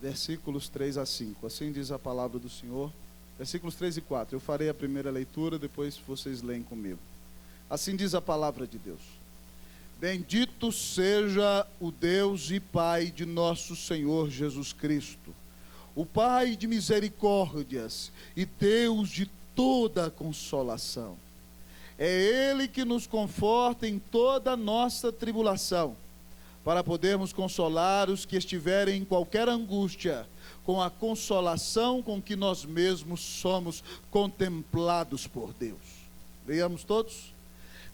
versículos 3 a 5. Assim diz a palavra do Senhor. Versículos 3 e 4. Eu farei a primeira leitura, depois vocês leem comigo. Assim diz a palavra de Deus. Bendito seja o Deus e Pai de nosso Senhor Jesus Cristo, o Pai de misericórdias e Deus de toda consolação. É Ele que nos conforta em toda a nossa tribulação, para podermos consolar os que estiverem em qualquer angústia, com a consolação com que nós mesmos somos contemplados por Deus. Leiamos todos.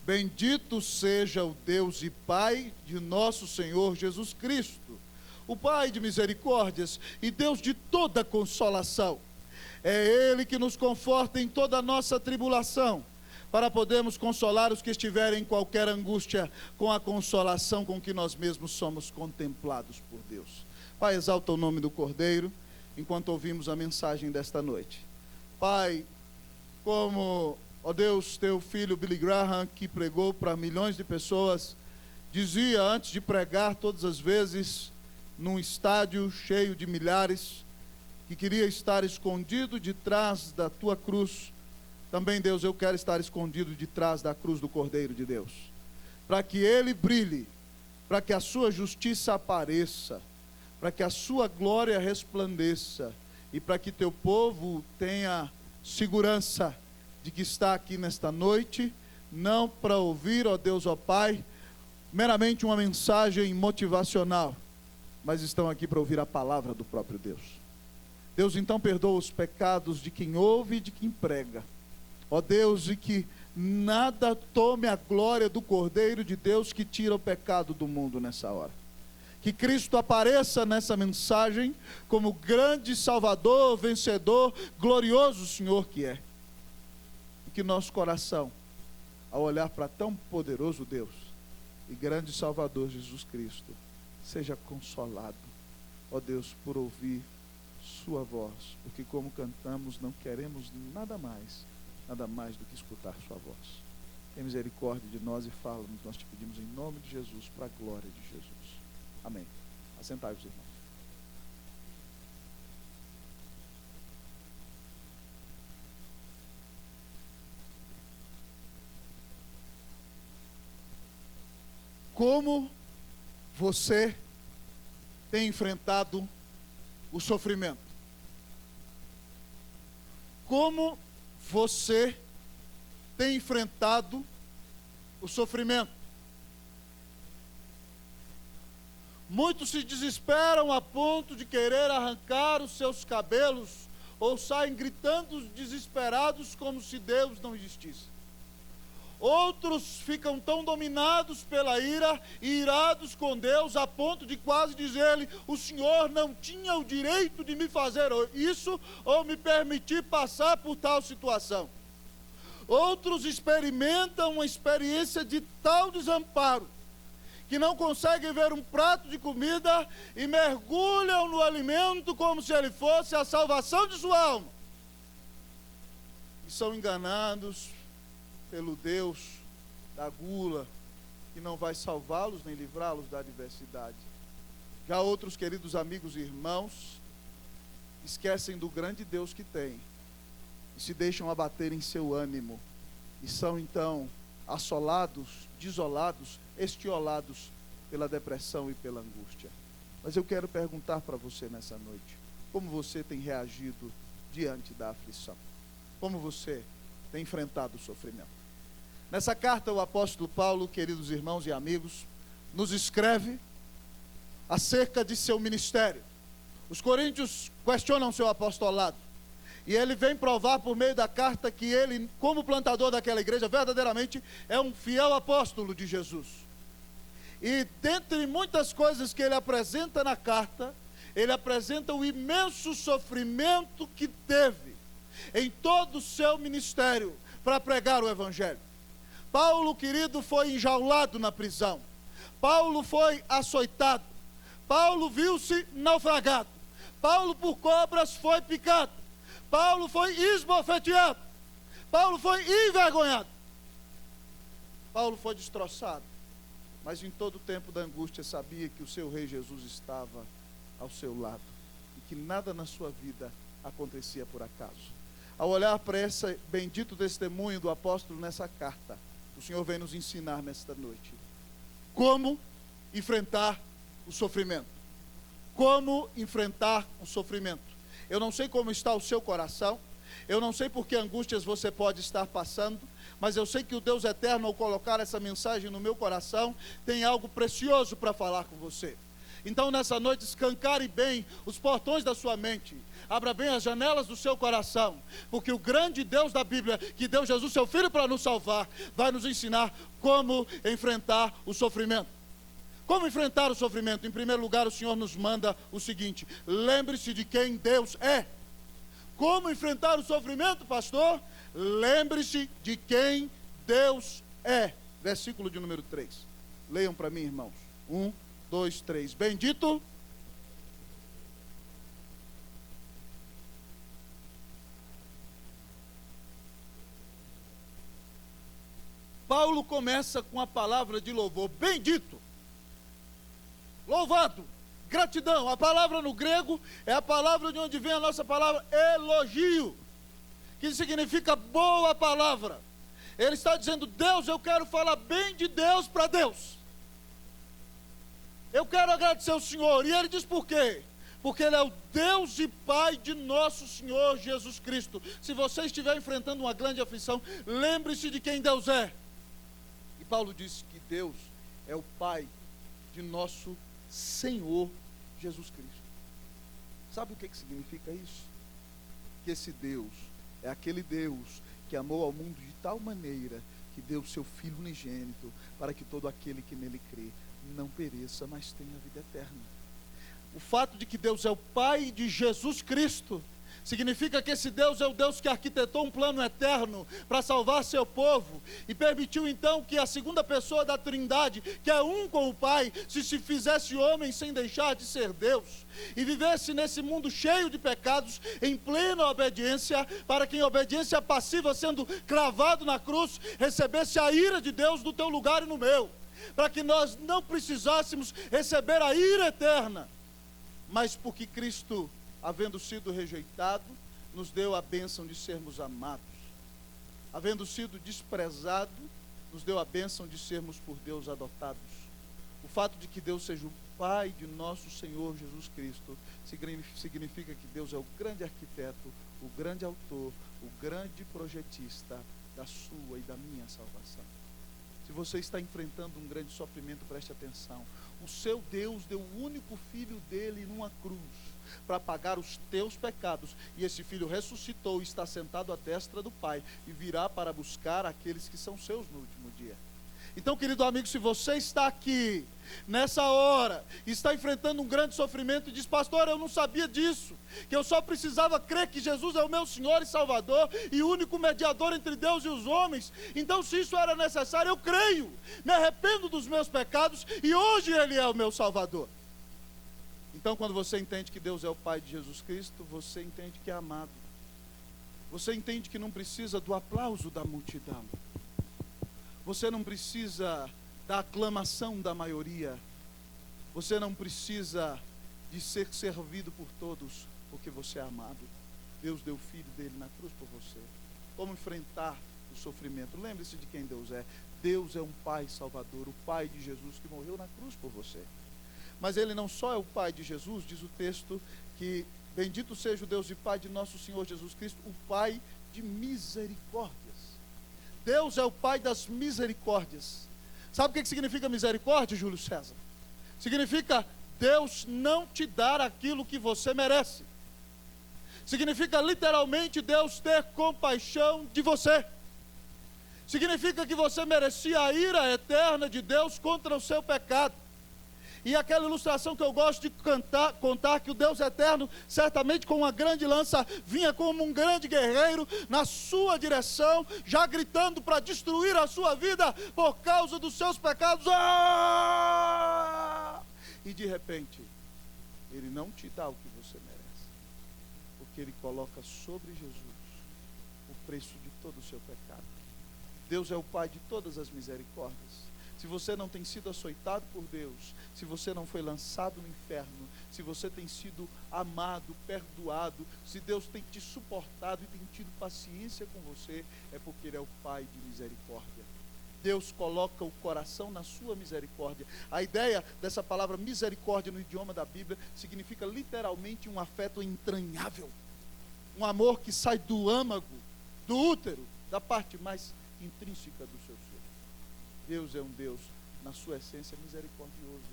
Bendito seja o Deus e Pai de nosso Senhor Jesus Cristo, o Pai de misericórdias e Deus de toda consolação. É Ele que nos conforta em toda a nossa tribulação, para podermos consolar os que estiverem em qualquer angústia, com a consolação com que nós mesmos somos contemplados por Deus. Pai, exalta o nome do Cordeiro, enquanto ouvimos a mensagem desta noite. Pai, como, ó Deus, teu filho Billy Graham, que pregou para milhões de pessoas, dizia antes de pregar todas as vezes, num estádio cheio de milhares, que queria estar escondido de trás da tua cruz. Também, Deus, eu quero estar escondido de trás da cruz do Cordeiro de Deus, para que ele brilhe, para que a sua justiça apareça, para que a sua glória resplandeça, e para que teu povo tenha segurança de que está aqui nesta noite, não para ouvir, ó Deus, ó Pai, meramente uma mensagem motivacional, mas estão aqui para ouvir a palavra do próprio Deus. Deus, então perdoa os pecados de quem ouve e de quem prega. Ó Deus, e que nada tome a glória do Cordeiro de Deus que tira o pecado do mundo nessa hora. Que Cristo apareça nessa mensagem como grande Salvador, vencedor, glorioso Senhor que é. E que nosso coração, ao olhar para tão poderoso Deus e grande Salvador Jesus Cristo, seja consolado, ó Deus, por ouvir sua voz, porque como cantamos, não queremos nada mais do que escutar sua voz. Tem misericórdia de nós e fala-nos, nós te pedimos em nome de Jesus, para a glória de Jesus. Amém. Assentai-vos, irmãos. Como você tem enfrentado o sofrimento? Como você tem enfrentado o sofrimento? Muitos se desesperam a ponto de querer arrancar os seus cabelos, ou saem gritando desesperados como se Deus não existisse. Outros ficam tão dominados pela ira e irados com Deus a ponto de quase dizer-lhe: o Senhor não tinha o direito de me fazer isso ou me permitir passar por tal situação. Outros experimentam uma experiência de tal desamparo que não conseguem ver um prato de comida e mergulham no alimento como se ele fosse a salvação de sua alma. E são enganados pelo Deus da gula, que não vai salvá-los nem livrá-los da adversidade. Já outros, queridos amigos e irmãos, esquecem do grande Deus que tem e se deixam abater em seu ânimo, e são então assolados, desolados, estiolados pela depressão e pela angústia. Mas eu quero perguntar para você nessa noite: como você tem reagido diante da aflição? Como você tem enfrentado o sofrimento? Nessa carta, o apóstolo Paulo, queridos irmãos e amigos, nos escreve acerca de seu ministério. Os coríntios questionam seu apostolado, e ele vem provar por meio da carta que ele, como plantador daquela igreja, verdadeiramente é um fiel apóstolo de Jesus. E dentre muitas coisas que ele apresenta na carta, ele apresenta o imenso sofrimento que teve em todo o seu ministério para pregar o evangelho. Paulo, querido, foi enjaulado na prisão. Paulo foi açoitado. Paulo viu-se naufragado. Paulo por cobras foi picado. Paulo foi esbofeteado. Paulo foi envergonhado. Paulo foi destroçado. Mas em todo o tempo da angústia sabia que o seu rei Jesus estava ao seu lado. e que nada na sua vida acontecia por acaso. Ao olhar para esse bendito testemunho do apóstolo nessa carta, o Senhor vem nos ensinar nesta noite como enfrentar o sofrimento. Como enfrentar o sofrimento. Eu não sei como está o seu coração, eu não sei por que angústias você pode estar passando, mas eu sei que o Deus eterno, ao colocar essa mensagem no meu coração, tem algo precioso para falar com você. Então nessa noite escancare bem os portões da sua mente, abra bem as janelas do seu coração, porque o grande Deus da Bíblia, que deu Jesus seu Filho para nos salvar, vai nos ensinar como enfrentar o sofrimento. Como enfrentar o sofrimento? Em primeiro lugar, o Senhor nos manda o seguinte: lembre-se de quem Deus é. Como enfrentar o sofrimento, pastor? Lembre-se de quem Deus é. Versículo de número 3. Leiam para mim, irmãos. 1, 2, 3. Bendito. Paulo começa com a palavra de louvor. Bendito. Louvado. Gratidão. A palavra no grego é a palavra de onde vem a nossa palavra elogio, que significa boa palavra. Ele está dizendo: Deus, eu quero falar bem de Deus para Deus. Eu quero agradecer ao Senhor. E ele diz por quê? Porque Ele é o Deus e Pai de nosso Senhor Jesus Cristo. Se você estiver enfrentando uma grande aflição, lembre-se de quem Deus é. E Paulo diz que Deus é o Pai de nosso Senhor Jesus Cristo. Sabe o que significa isso? Que esse Deus é aquele Deus que amou ao mundo de tal maneira que deu o seu Filho unigênito, para que todo aquele que nele crê não pereça, mas tenha vida eterna. O fato de que Deus é o Pai de Jesus Cristo significa que esse Deus é o Deus que arquitetou um plano eterno para salvar seu povo, e permitiu então que a segunda pessoa da Trindade, que é um com o Pai, se fizesse homem sem deixar de ser Deus, e vivesse nesse mundo cheio de pecados, em plena obediência, para que em obediência passiva, sendo cravado na cruz, recebesse a ira de Deus no teu lugar e no meu, para que nós não precisássemos receber a ira eterna, mas porque Cristo, havendo sido rejeitado, nos deu a bênção de sermos amados. Havendo sido desprezado, nos deu a bênção de sermos por Deus adotados. O fato de que Deus seja o Pai de nosso Senhor Jesus Cristo significa que Deus é o grande arquiteto, o grande autor, o grande projetista da sua e da minha salvação. Se você está enfrentando um grande sofrimento, preste atenção. O seu Deus deu o único filho dele numa cruz para pagar os teus pecados, e esse filho ressuscitou e está sentado à destra do Pai, e virá para buscar aqueles que são seus no último dia. Então, querido amigo, se você está aqui nessa hora, está enfrentando um grande sofrimento e diz: pastor, eu não sabia disso, que eu só precisava crer que Jesus é o meu Senhor e Salvador e o único mediador entre Deus e os homens. Então, se isso era necessário, eu creio, me arrependo dos meus pecados e hoje Ele é o meu Salvador. Então, quando você entende que Deus é o Pai de Jesus Cristo, você entende que é amado. Você entende que não precisa do aplauso da multidão. Você não precisa da aclamação da maioria. Você não precisa de ser servido por todos, porque você é amado. Deus deu o Filho dele na cruz por você. Como enfrentar o sofrimento? Lembre-se de quem Deus é. Deus é um Pai Salvador, o Pai de Jesus que morreu na cruz por você. Mas Ele não só é o Pai de Jesus, diz o texto que bendito seja o Deus e Pai de nosso Senhor Jesus Cristo, o Pai de misericórdias. Deus é o Pai das misericórdias. Sabe o que significa misericórdia, Júlio César? Significa Deus não te dar aquilo que você merece. Significa literalmente Deus ter compaixão de você. Significa que você merecia a ira eterna de Deus contra o seu pecado. E aquela ilustração que eu gosto de contar, que o Deus eterno, certamente com uma grande lança, vinha como um grande guerreiro na sua direção, já gritando para destruir a sua vida por causa dos seus pecados. Ah! E de repente, Ele não te dá o que você merece, porque Ele coloca sobre Jesus o preço de todo o seu pecado. Deus é o Pai de todas as misericórdias. se você não tem sido açoitado por Deus, se você não foi lançado no inferno, se você tem sido amado, perdoado, se Deus tem te suportado e tem tido paciência com você, é porque Ele é o Pai de misericórdia. Deus coloca o coração na sua misericórdia. A ideia dessa palavra misericórdia no idioma da Bíblia significa literalmente um afeto entranhável, um amor que sai do âmago, do útero, da parte mais intrínseca do seu ser. Deus é um Deus, na sua essência, misericordioso.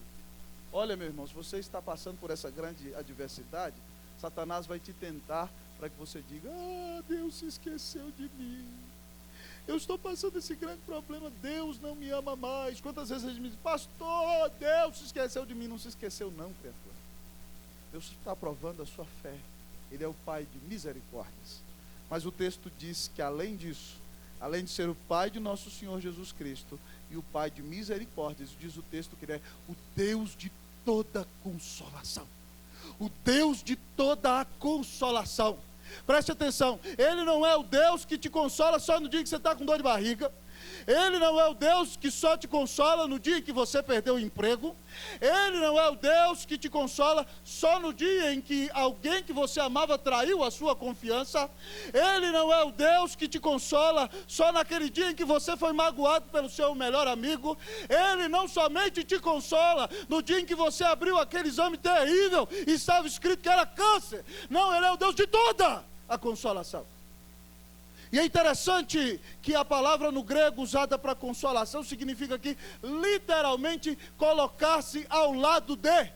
Olha, meu irmão, se você está passando por essa grande adversidade, Satanás vai te tentar para que você diga: Deus se esqueceu de mim. Eu estou passando esse grande problema, Deus não me ama mais. Quantas vezes a gente me diz: pastor, Deus se esqueceu de mim. Não se esqueceu não, criatura. Deus está provando a sua fé. Ele é o Pai de misericórdias. Mas o texto diz que além disso, além de ser o Pai de nosso Senhor Jesus Cristo e o Pai de misericórdias, diz o texto que Ele é o Deus de toda consolação. O Deus de toda a consolação. Preste atenção, Ele não é o Deus que te consola só no dia que você está com dor de barriga. Ele não é o Deus que só te consola no dia em que você perdeu o emprego. Ele não é o Deus que te consola só no dia em que alguém que você amava traiu a sua confiança. Ele não é o Deus que te consola só naquele dia em que você foi magoado pelo seu melhor amigo. Ele não somente te consola no dia em que você abriu aquele exame terrível e estava escrito que era câncer. Não, Ele é o Deus de toda a consolação. E é interessante que a palavra no grego usada para consolação significa aqui, literalmente, colocar-se ao lado de.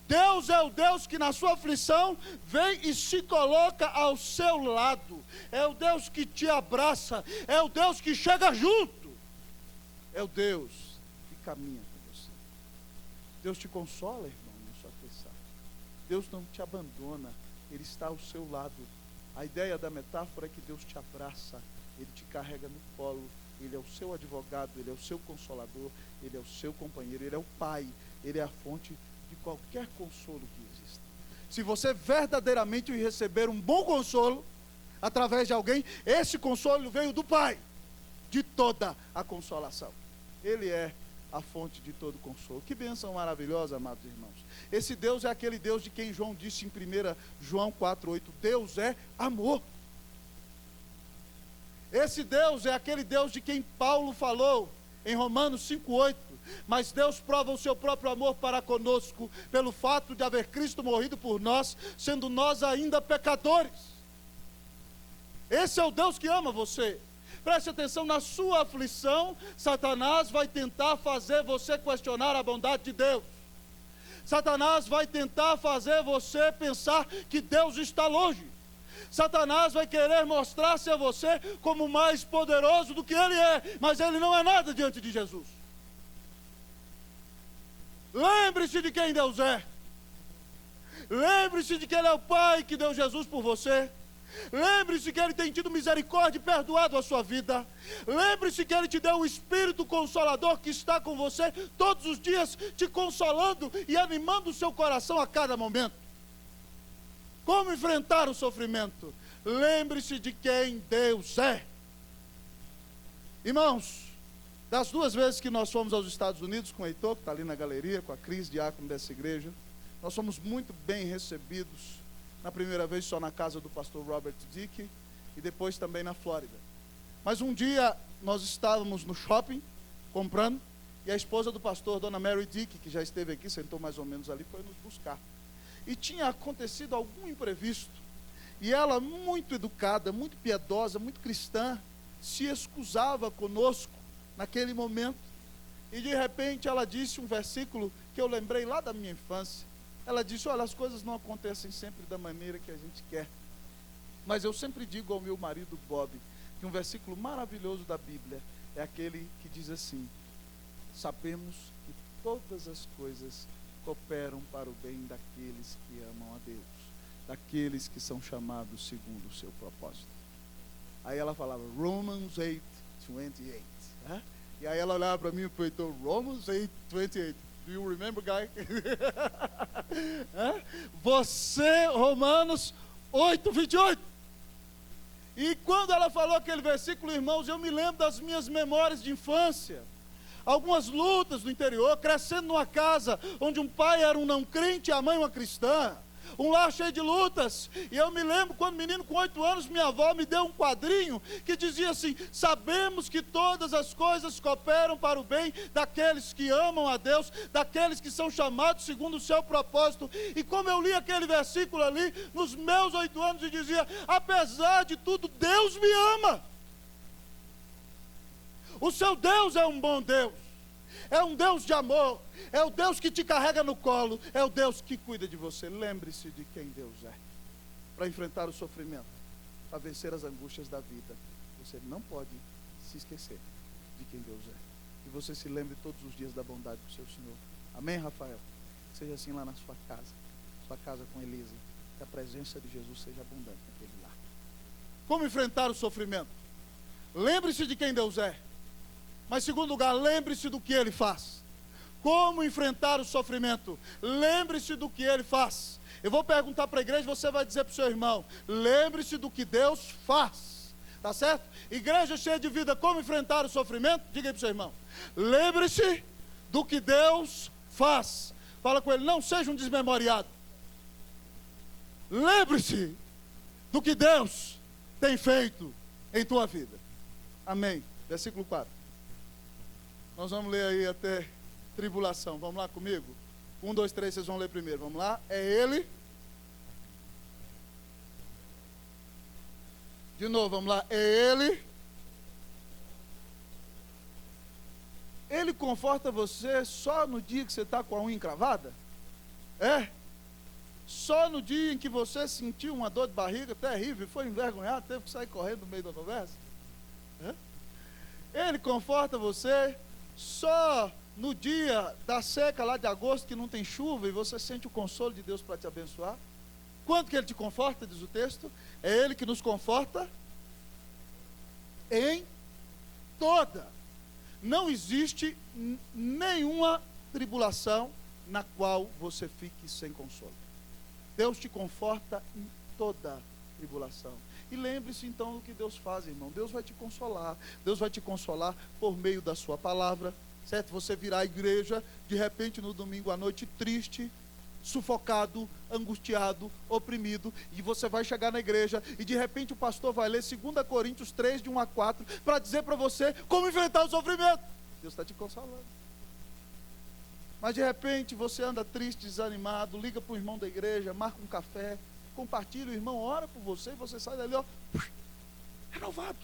Deus é o Deus que na sua aflição vem e se coloca ao seu lado. É o Deus que te abraça, é o Deus que chega junto. É o Deus que caminha com você. Deus te consola, irmão, na sua aflição. Deus não te abandona, Ele está ao seu lado. A ideia da metáfora é que Deus te abraça, Ele te carrega no colo, Ele é o seu advogado, Ele é o seu consolador, Ele é o seu companheiro, Ele é o Pai, Ele é a fonte de qualquer consolo que exista. Se você verdadeiramente receber um bom consolo, através de alguém, esse consolo veio do Pai, de toda a consolação. Ele é a fonte de todo consolo. Que bênção maravilhosa, amados irmãos. Esse Deus é aquele Deus de quem João disse em 1 João 4,8, Deus é amor. Esse Deus é aquele Deus de quem Paulo falou em Romanos 5,8, mas Deus prova o seu próprio amor para conosco, pelo fato de haver Cristo morrido por nós, sendo nós ainda pecadores. Esse é o Deus que ama você. Preste atenção, na sua aflição, Satanás vai tentar fazer você questionar a bondade de Deus. Satanás vai tentar fazer você pensar que Deus está longe. Satanás vai querer mostrar-se a você como mais poderoso do que Ele é, mas Ele não é nada diante de Jesus. Lembre-se de quem Deus é. Lembre-se de que Ele é o Pai que deu Jesus por você. Lembre-se que Ele tem tido misericórdia e perdoado a sua vida. Lembre-se que Ele te deu o Espírito Consolador que está com você todos os dias, te consolando e animando o seu coração a cada momento. Como enfrentar o sofrimento? Lembre-se de quem Deus é. Irmãos, das 2 vezes que nós fomos aos Estados Unidos com o Heitor, que está ali na galeria, com a Cris, diácono dessa igreja, nós fomos muito bem recebidos. Na primeira vez só na casa do pastor Robert Dick e depois também na Flórida. Mas um dia nós estávamos no shopping comprando e a esposa do pastor, dona Mary Dick, que já esteve aqui, sentou mais ou menos ali, foi nos buscar. E tinha acontecido algum imprevisto e ela, muito educada, muito piedosa, muito cristã, se excusava conosco naquele momento. E de repente ela disse um versículo que eu lembrei lá da minha infância. Ela disse: olha, as coisas não acontecem sempre da maneira que a gente quer, mas eu sempre digo ao meu marido Bob, que um versículo maravilhoso da Bíblia é aquele que diz assim: sabemos que todas as coisas cooperam para o bem daqueles que amam a Deus, daqueles que são chamados segundo o seu propósito. Aí ela falava Romans 8:28, né? E aí ela olhava para mim e perguntou: Romans 8:28, do you remember, guy? Você, Romanos 8:28. E quando ela falou aquele versículo, irmãos, eu me lembro das minhas memórias de infância. algumas lutas no interior, crescendo numa casa onde um pai era um não crente e a mãe uma cristã. Um lar cheio de lutas. E eu me lembro quando menino com 8 anos, minha avó me deu um quadrinho que dizia assim: sabemos que todas as coisas cooperam para o bem daqueles que amam a Deus, daqueles que são chamados segundo o seu propósito. E como eu li aquele versículo ali, nos meus 8 anos, e dizia: apesar de tudo, Deus me ama. O seu Deus é um bom Deus. É um Deus de amor, é o Deus que te carrega no colo, é o Deus que cuida de você. Lembre-se de quem Deus é, para enfrentar o sofrimento, para vencer as angústias da vida. Você não pode se esquecer de quem Deus é. E você se lembre todos os dias da bondade do seu Senhor. Amém, Rafael? Seja assim lá na sua casa com Elisa, que a presença de Jesus seja abundante naquele lar. Como enfrentar o sofrimento? Lembre-se de quem Deus é. Mas, em segundo lugar, lembre-se do que Ele faz. Como enfrentar o sofrimento? Lembre-se do que Ele faz. Eu vou perguntar para a igreja, você vai dizer para o seu irmão: lembre-se do que Deus faz. Tá certo? Igreja cheia de vida, como enfrentar o sofrimento? Diga aí para o seu irmão: lembre-se do que Deus faz. Fala com ele: não seja um desmemoriado. Lembre-se do que Deus tem feito em tua vida. Amém. Versículo 4. Nós vamos ler aí até tribulação. Vamos lá comigo? 1, 2, 3, vocês vão ler primeiro. Vamos lá? É Ele. De novo, vamos lá. É Ele. Ele conforta você só no dia que você está com a unha encravada? É? Só no dia em que você sentiu uma dor de barriga terrível, foi envergonhado, teve que sair correndo no meio da conversa? É? Ele conforta você só no dia da seca lá de agosto, que não tem chuva, e você sente o consolo de Deus para te abençoar? Quando que Ele te conforta, diz o texto? É Ele que nos conforta em toda. Não existe nenhuma tribulação na qual você fique sem consolo. Deus te conforta em toda tribulação. E lembre-se então do que Deus faz, irmão. Deus vai te consolar. Deus vai te consolar por meio da sua palavra, certo? Você virá à igreja, de repente no domingo à noite, triste, sufocado, angustiado, oprimido, e você vai chegar na igreja, e de repente o pastor vai ler 2 Coríntios 3, de 1 a 4, para dizer para você como enfrentar o sofrimento. Deus está te consolando. Mas de repente você anda triste, desanimado, liga para o irmão da igreja, marca um café, compartilha, o irmão ora por você, e você sai dali, ó, renovado.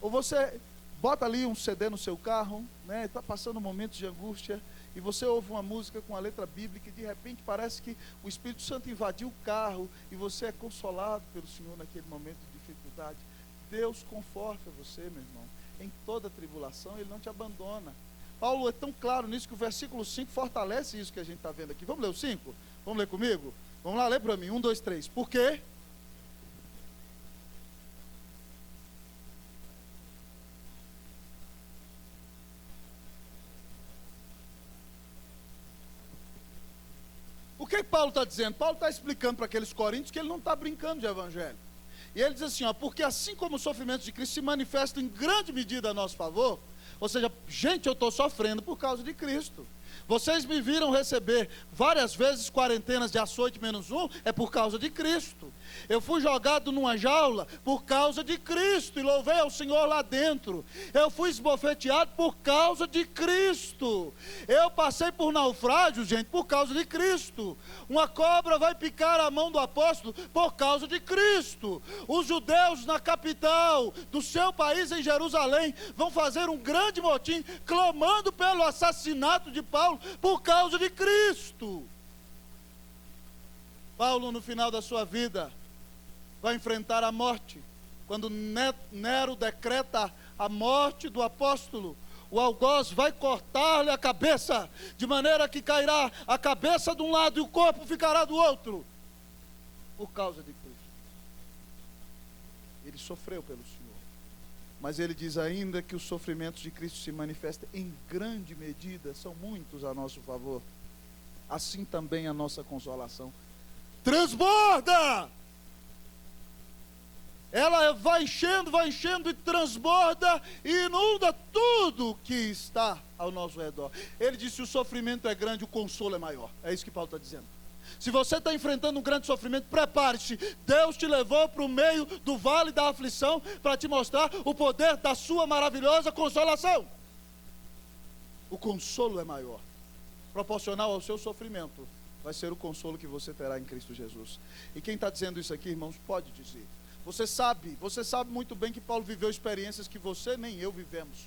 Ou você bota ali um CD no seu carro, né, está passando momentos de angústia, e você ouve uma música com a letra bíblica, e de repente parece que o Espírito Santo invadiu o carro, e você é consolado pelo Senhor naquele momento de dificuldade. Deus conforta você, meu irmão, em toda tribulação. Ele não te abandona. Paulo é tão claro nisso que o versículo 5 fortalece isso que a gente está vendo aqui. Vamos ler o 5? Vamos ler comigo? Vamos lá, lê para mim. 1, 2, 3. Por quê? O que Paulo está dizendo? Paulo está explicando para aqueles coríntios que ele não está brincando de evangelho. E ele diz assim, ó, porque assim como os sofrimentos de Cristo se manifestam em grande medida a nosso favor, ou seja, gente, eu estou sofrendo por causa de Cristo. Vocês me viram receber várias vezes quarentenas de açoite menos um, é por causa de Cristo. Eu fui jogado numa jaula por causa de Cristo, e louvei ao Senhor lá dentro. Eu fui esbofeteado por causa de Cristo. Eu passei por naufrágio, gente, por causa de Cristo. Uma cobra vai picar a mão do apóstolo por causa de Cristo. Os judeus na capital do seu país, em Jerusalém, vão fazer um grande motim, clamando pelo assassinato de Paulo por causa de Cristo. Paulo, no final da sua vida, vai enfrentar a morte. Quando Nero decreta a morte do apóstolo, o algoz vai cortar-lhe a cabeça, de maneira que cairá a cabeça de um lado e o corpo ficará do outro, por causa de Cristo. Ele sofreu pelo Senhor, mas ele diz ainda que os sofrimentos de Cristo se manifestam em grande medida, são muitos a nosso favor, assim também a nossa consolação transborda. ela vai enchendo e transborda e inunda tudo que está ao nosso redor. Ele disse: o sofrimento é grande, o consolo é maior. É isso que Paulo está dizendo. Se você está enfrentando um grande sofrimento, prepare-se. Deus te levou para o meio do vale da aflição para te mostrar o poder da sua maravilhosa consolação. O consolo é maior. Proporcional ao seu sofrimento vai ser o consolo que você terá em Cristo Jesus. E quem está dizendo isso aqui, irmãos, pode dizer. Você sabe muito bem que Paulo viveu experiências que você nem eu vivemos.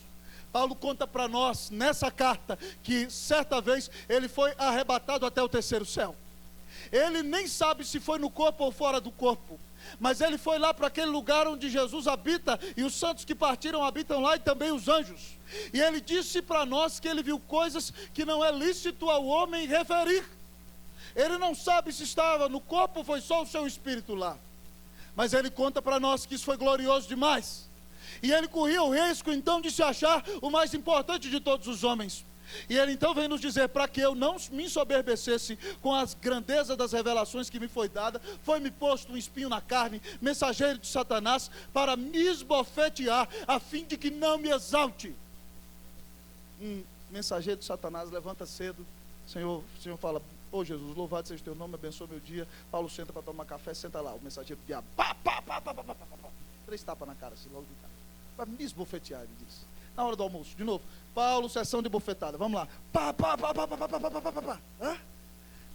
Paulo conta para nós, nessa carta, que certa vez ele foi arrebatado até o terceiro céu. Ele nem sabe se foi no corpo ou fora do corpo, mas ele foi lá para aquele lugar onde Jesus habita, e os santos que partiram habitam lá, e também os anjos. E ele disse para nós que ele viu coisas que não é lícito ao homem referir. Ele não sabe se estava no corpo ou foi só o seu espírito lá. Mas ele conta para nós que isso foi glorioso demais. E ele corria o risco então de se achar o mais importante de todos os homens. E ele então vem nos dizer: para que eu não me ensoberbecesse com as grandezas das revelações que me foi dada, foi-me posto um espinho na carne, mensageiro de Satanás, para me esbofetear, a fim de que não me exalte. Mensageiro de Satanás levanta cedo, o Senhor fala: ô Jesus, louvado seja o teu nome, abençoa meu dia. Paulo senta para tomar café, senta lá, o mensageiro do diabo, 3 tapas na cara, assim, logo de cara, para me esbofetear, ele diz. Na hora do almoço, de novo, Paulo, sessão de bofetada, vamos lá,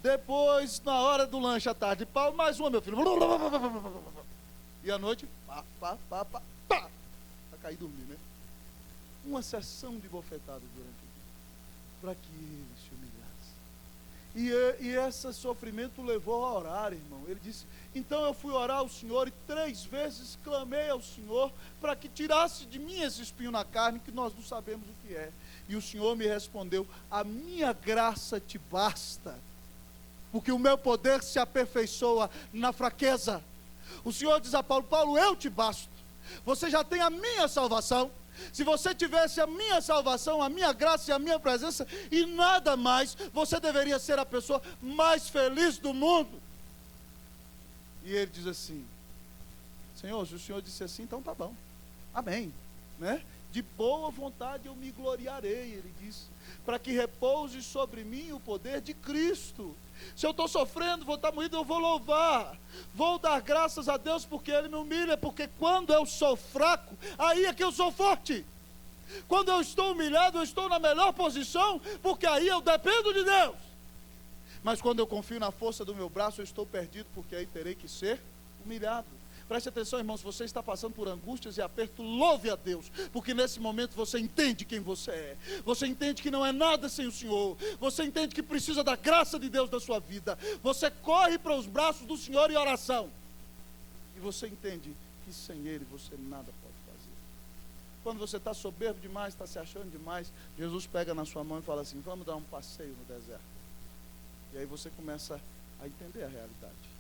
Depois, na hora do lanche à tarde, Paulo, mais uma, meu filho, e à noite, para cair e dormir, né? Uma sessão de bofetadas durante o dia, para que ele se humilhasse. E esse sofrimento levou a orar, irmão. Ele disse: então eu fui orar ao Senhor, e 3 vezes clamei ao Senhor para que tirasse de mim esse espinho na carne, que nós não sabemos o que é. E o Senhor me respondeu: a minha graça te basta, porque o meu poder se aperfeiçoa na fraqueza. O Senhor diz a Paulo: Paulo, eu te basto, você já tem a minha salvação. Se você tivesse a minha salvação, a minha graça e a minha presença e nada mais, você deveria ser a pessoa mais feliz do mundo. E ele diz assim: Senhor, se o Senhor disse assim, então tá bom, amém, né? De boa vontade eu me gloriarei, ele diz, para que repouse sobre mim o poder de Cristo. Se eu estou sofrendo, vou estar moído, eu vou louvar, vou dar graças a Deus porque Ele me humilha, porque quando eu sou fraco, aí é que eu sou forte. Quando eu estou humilhado, eu estou na melhor posição, porque aí eu dependo de Deus. Mas quando eu confio na força do meu braço, eu estou perdido, porque aí terei que ser humilhado. Preste atenção, irmão, se você está passando por angústias e aperto, louve a Deus, porque nesse momento você entende quem você é, você entende que não é nada sem o Senhor, você entende que precisa da graça de Deus na sua vida, você corre para os braços do Senhor em oração, e você entende que sem Ele você nada pode fazer. Quando você está soberbo demais, está se achando demais, Jesus pega na sua mão e fala assim: vamos dar um passeio no deserto. E aí você começa a entender a realidade.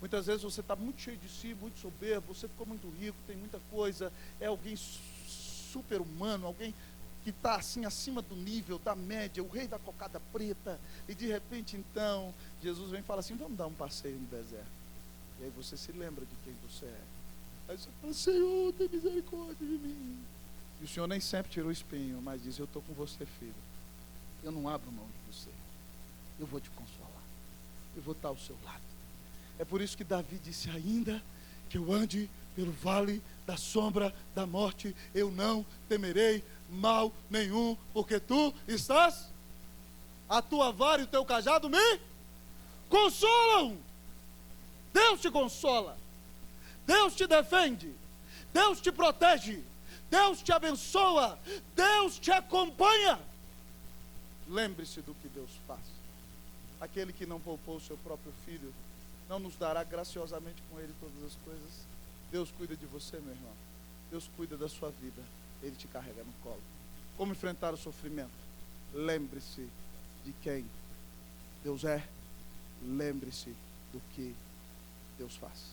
Muitas vezes você está muito cheio de si, muito soberbo, você ficou muito rico, tem muita coisa, é alguém super humano, alguém que está assim acima do nível, da média, o rei da cocada preta, e de repente então, Jesus vem e fala assim: vamos dar um passeio no deserto. E aí você se lembra de quem você é. Aí você fala: Senhor, tem misericórdia de mim. E o Senhor nem sempre tirou o espinho, mas diz: eu estou com você, filho, eu não abro mão de você, eu vou te consolar, eu vou estar ao seu lado. É por isso que Davi disse: ainda que eu ande pelo vale da sombra da morte, eu não temerei mal nenhum, porque tu estás, a tua vara e o teu cajado me consolam. Deus te consola, Deus te defende, Deus te protege, Deus te abençoa, Deus te acompanha. Lembre-se do que Deus faz. Aquele que não poupou o seu próprio filho, não nos dará graciosamente com Ele todas as coisas. Deus cuida de você, meu irmão. Deus cuida da sua vida. Ele te carrega no colo. Como enfrentar o sofrimento? Lembre-se de quem Deus é. Lembre-se do que Deus faz.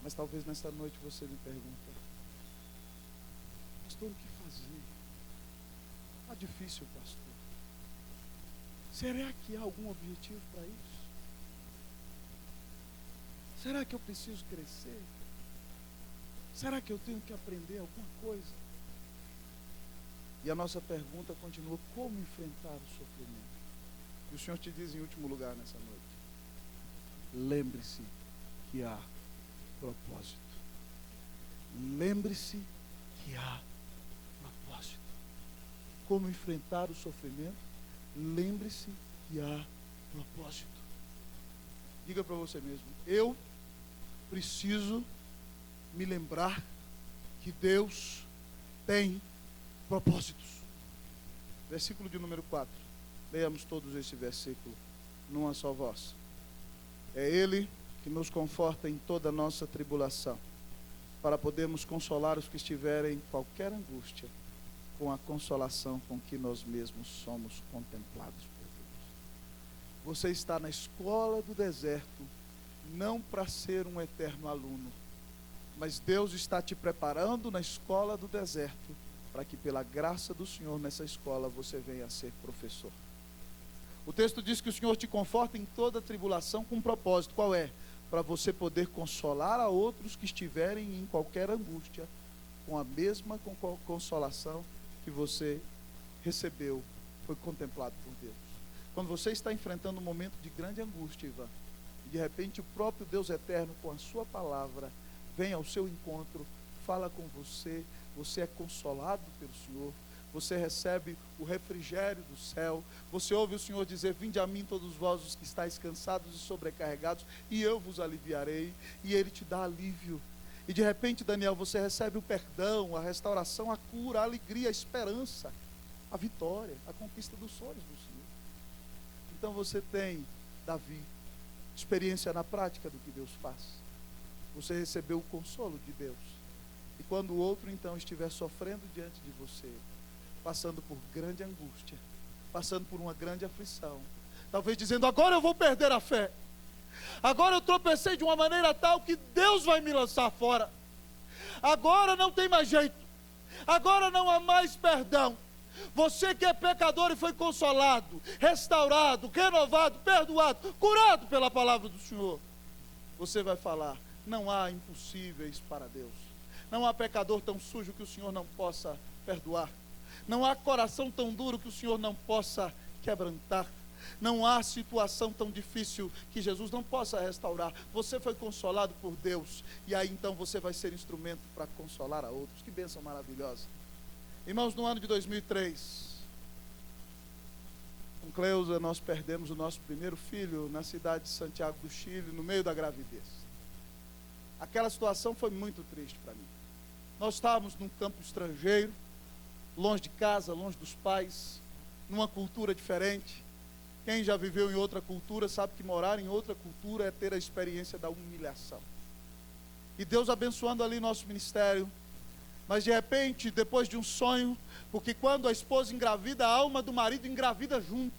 Mas talvez nesta noite você me pergunte: pastor, o que fazer? Está difícil, pastor. Será que há algum objetivo para isso? Será que eu preciso crescer? Será que eu tenho que aprender alguma coisa? E a nossa pergunta continua: como enfrentar o sofrimento? E o Senhor te diz em último lugar nessa noite: lembre-se que há propósito. Lembre-se que há propósito. Como enfrentar o sofrimento? Lembre-se que há propósito. Diga para você mesmo: eu preciso me lembrar que Deus tem propósitos. Versículo de número 4. Leiamos todos esse versículo numa só voz. É Ele que nos conforta em toda a nossa tribulação, para podermos consolar os que estiverem em qualquer angústia, com a consolação com que nós mesmos somos contemplados por Deus. Você está na escola do deserto, não para ser um eterno aluno, mas Deus está te preparando na escola do deserto, para que pela graça do Senhor nessa escola você venha a ser professor. O texto diz que o Senhor te conforta em toda tribulação com um propósito. Qual é? Para você poder consolar a outros que estiverem em qualquer angústia, com a mesma consolação que você recebeu, foi contemplado por Deus. Quando você está enfrentando um momento de grande angústia, Ivan, e de repente o próprio Deus eterno, com a sua palavra, vem ao seu encontro, fala com você, você é consolado pelo Senhor, você recebe o refrigério do céu, você ouve o Senhor dizer: vinde a mim todos vós os que estáis cansados e sobrecarregados, e eu vos aliviarei, e Ele te dá alívio. E de repente, Daniel, você recebe o perdão, a restauração, a cura, a alegria, a esperança, a vitória, a conquista dos sonhos do Senhor. Então você tem, Davi, experiência na prática do que Deus faz. Você recebeu o consolo de Deus. E quando o outro então estiver sofrendo diante de você, passando por grande angústia, passando por uma grande aflição, talvez dizendo: agora eu vou perder a fé, agora eu tropecei de uma maneira tal que Deus vai me lançar fora, agora não tem mais jeito, agora não há mais perdão. Você que é pecador e foi consolado, restaurado, renovado, perdoado, curado pela palavra do Senhor, você vai falar: não há impossíveis para Deus. Não há pecador tão sujo que o Senhor não possa perdoar. Não há coração tão duro que o Senhor não possa quebrantar. Não há situação tão difícil que Jesus não possa restaurar. Você foi consolado por Deus, e aí então você vai ser instrumento para consolar a outros. Que bênção maravilhosa. Irmãos, no ano de 2003, com Cleusa, nós perdemos o nosso primeiro filho na cidade de Santiago do Chile, no meio da gravidez. Aquela situação foi muito triste para mim. Nós estávamos num campo estrangeiro, longe de casa, longe dos pais, numa cultura diferente. Quem já viveu em outra cultura sabe que morar em outra cultura é ter a experiência da humilhação. E Deus abençoando ali nosso ministério, mas de repente, depois de um sonho, porque quando a esposa engravida, a alma do marido engravida junto.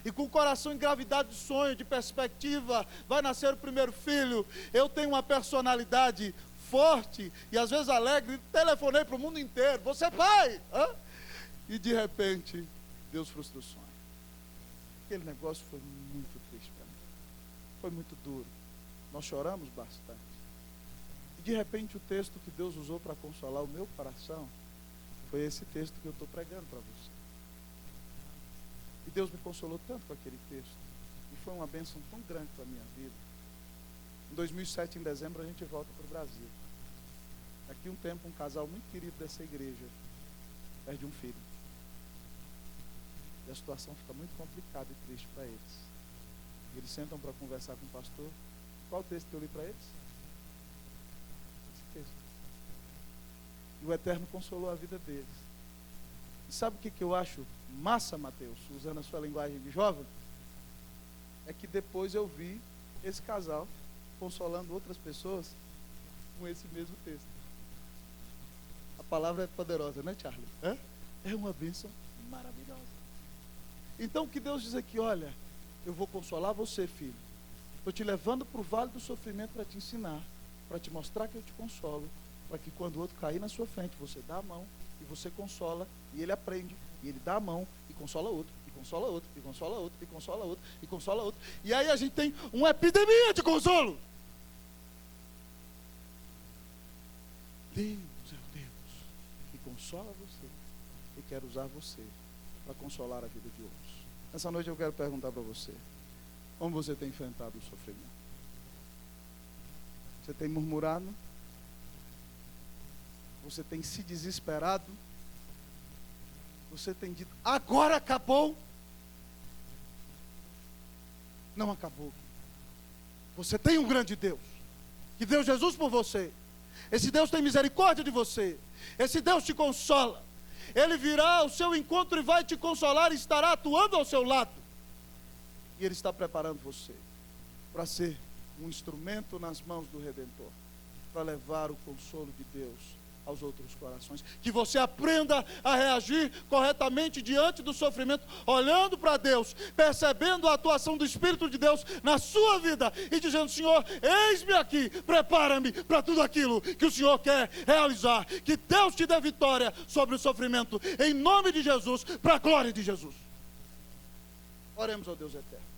E com o coração engravidado de sonho, de perspectiva, vai nascer o primeiro filho. Eu tenho uma personalidade forte e às vezes alegre, telefonei para o mundo inteiro: você é pai? Hã? E de repente, Deus frustra o sonho. Aquele negócio foi muito triste para mim. Foi muito duro. Nós choramos bastante. E de repente o texto que Deus usou para consolar o meu coração foi esse texto que eu estou pregando para você. E Deus me consolou tanto com aquele texto. E foi uma bênção tão grande para a minha vida. Em 2007, em dezembro, a gente volta para o Brasil. Daqui um tempo, um casal muito querido dessa igreja perde um filho. E a situação fica muito complicada e triste para eles. E eles sentam para conversar com o pastor. Qual o texto que eu li para eles? Esse texto. E o Eterno consolou a vida deles. E sabe o que eu acho massa, Mateus, usando a sua linguagem de jovem? É que depois eu vi esse casal consolando outras pessoas com esse mesmo texto. A palavra é poderosa, né, Charlie? É uma bênção maravilhosa. Então o que Deus diz aqui: olha, eu vou consolar você, filho. Estou te levando para o vale do sofrimento para te ensinar, para te mostrar que eu te consolo, para que quando o outro cair na sua frente, você dá a mão e você consola, e ele aprende E ele dá a mão e consola outro, e consola outro, e consola outro, e consola outro, e consola outro. E aí a gente tem uma epidemia de consolo. Deus é o Deus que consola você e quer usar você para consolar a vida de outros. Nessa noite eu quero perguntar para você: como você tem enfrentado o sofrimento? Você tem murmurado? Você tem se desesperado? Você tem dito, agora acabou? Não acabou. Você tem um grande Deus, que deu Jesus por você. Esse Deus tem misericórdia de você. Esse Deus te consola. Ele virá ao seu encontro e vai te consolar e estará atuando ao seu lado. E Ele está preparando você para ser um instrumento nas mãos do Redentor, para levar o consolo de Deus aos outros corações. Que você aprenda a reagir corretamente diante do sofrimento, olhando para Deus, percebendo a atuação do Espírito de Deus na sua vida e dizendo: Senhor, eis-me aqui, prepara-me para tudo aquilo que o Senhor quer realizar. Que Deus te dê vitória sobre o sofrimento, em nome de Jesus, para a glória de Jesus. Oremos ao Deus eterno.